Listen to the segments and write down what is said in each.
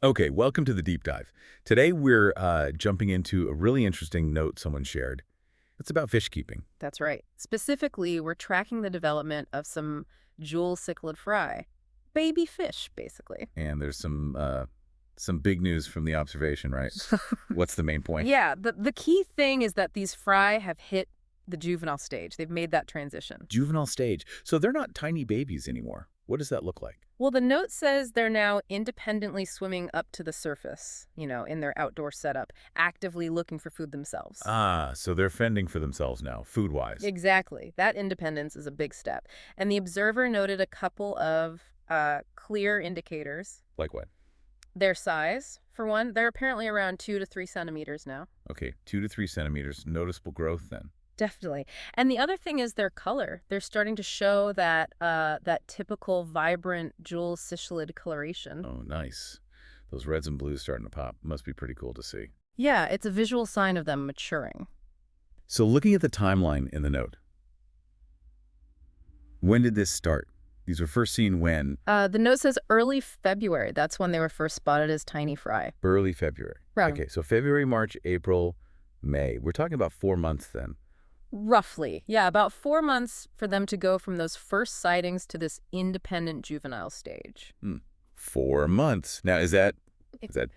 Okay, welcome to the deep dive. Today we're jumping into a really interesting note someone shared. It's about fish keeping. That's right. Specifically, we're tracking the development of some Jewel Cichlid fry. Baby fish, basically. And there's some big news from the observation, right? What's the main point? Yeah, the key thing is that these fry have hit the juvenile stage. They've made that transition. Juvenile stage. So they're not tiny babies anymore. What does that look like? Well, the note says they're now independently swimming up to the surface, in their outdoor setup, actively looking for food themselves. Ah, so they're fending for themselves now, food-wise. Exactly. That independence is a big step. And the observer noted a couple of clear indicators. Like what? Their size, for one, they're apparently around 2 to 3 centimeters now. Okay, 2 to 3 centimeters. Noticeable growth then. Definitely. And the other thing is their color. They're starting to show that typical vibrant Jewel Cichlid coloration. Oh, nice. Those reds and blues starting to pop. Must be pretty cool to see. Yeah, it's a visual sign of them maturing. So looking at the timeline in the note, when did this start? These were first seen when? The note says early February. That's when they were first spotted as tiny fry. Early February. Right. Okay, so February, March, April, May. We're talking about 4 months then. Roughly. Yeah, about 4 months for them to go from those first sightings to this independent juvenile stage. 4 months. Now, is that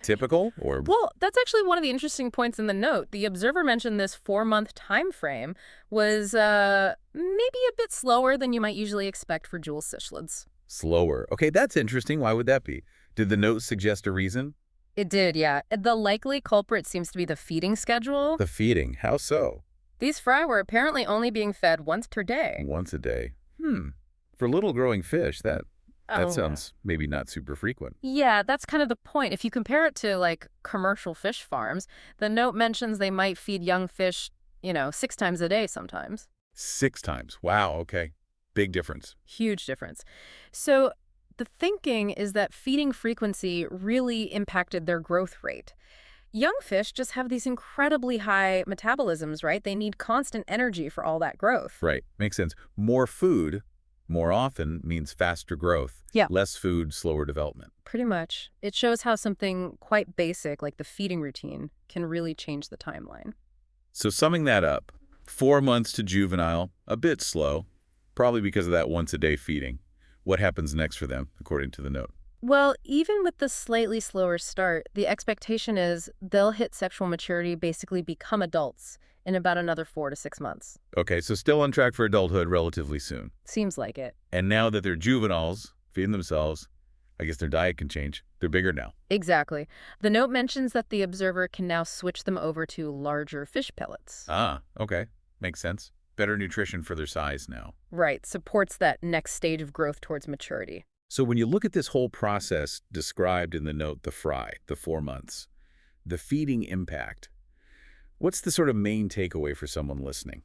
typical or? Well, that's actually one of the interesting points in the note. The observer mentioned this 4 month time frame was maybe a bit slower than you might usually expect for Jewel Cichlids. Slower? Okay, that's interesting. Why would that be? Did the note suggest a reason? It did, yeah. The likely culprit seems to be the feeding schedule. The feeding. How so? These fry were apparently only being fed once per day. Once a day. For little growing fish, that Oh, sounds maybe not super frequent. yeah, that's kind of the point. If you compare it to, like, commercial fish farms, the note mentions they might feed young fish, 6 times a day sometimes. 6 times. Wow, okay. Big difference. Huge difference. So the thinking is that feeding frequency really impacted their growth rate. Young fish just have these incredibly high metabolisms, right? They need constant energy for all that growth. Right. Makes sense. More food, more often, means faster growth. Yeah. Less food, slower development. Pretty much. It shows how something quite basic, like the feeding routine, can really change the timeline. So summing that up, 4 months to juvenile, a bit slow, probably because of that once-a-day feeding. What happens next for them, according to the note? Well, even with the slightly slower start, the expectation is they'll hit sexual maturity, basically become adults, in about another 4 to 6 months. Okay, so still on track for adulthood relatively soon. Seems like it. And now that they're juveniles, feeding themselves, I guess their diet can change. They're bigger now. Exactly. The note mentions that the observer can now switch them over to larger fish pellets. Ah, okay. Makes sense. Better nutrition for their size now. Right, supports that next stage of growth towards maturity. So when you look at this whole process described in the note, the fry, the 4 months, the feeding impact, what's the sort of main takeaway for someone listening?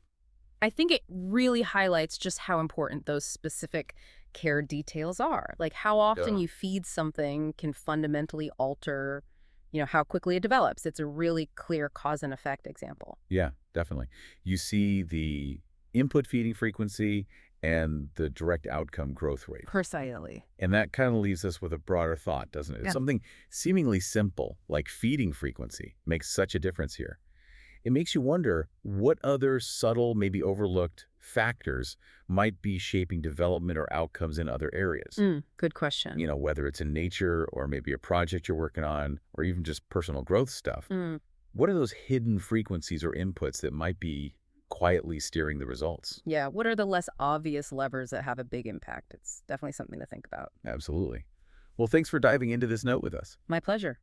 I think it really highlights just how important those specific care details are. Like how often Yeah. you feed something can fundamentally alter, how quickly it develops. It's a really clear cause and effect example. Yeah, definitely. You see the input feeding frequency and the direct outcome growth rate. Precisely. And that kind of leaves us with a broader thought, doesn't it? Yeah. Something seemingly simple, like feeding frequency, makes such a difference here. It makes you wonder what other subtle, maybe overlooked factors might be shaping development or outcomes in other areas. Good question. Whether it's in nature or maybe a project you're working on or even just personal growth stuff. What are those hidden frequencies or inputs that might be quietly steering the results? Yeah, what are the less obvious levers that have a big impact? It's definitely something to think about. Absolutely. Well, thanks for diving into this note with us. My pleasure.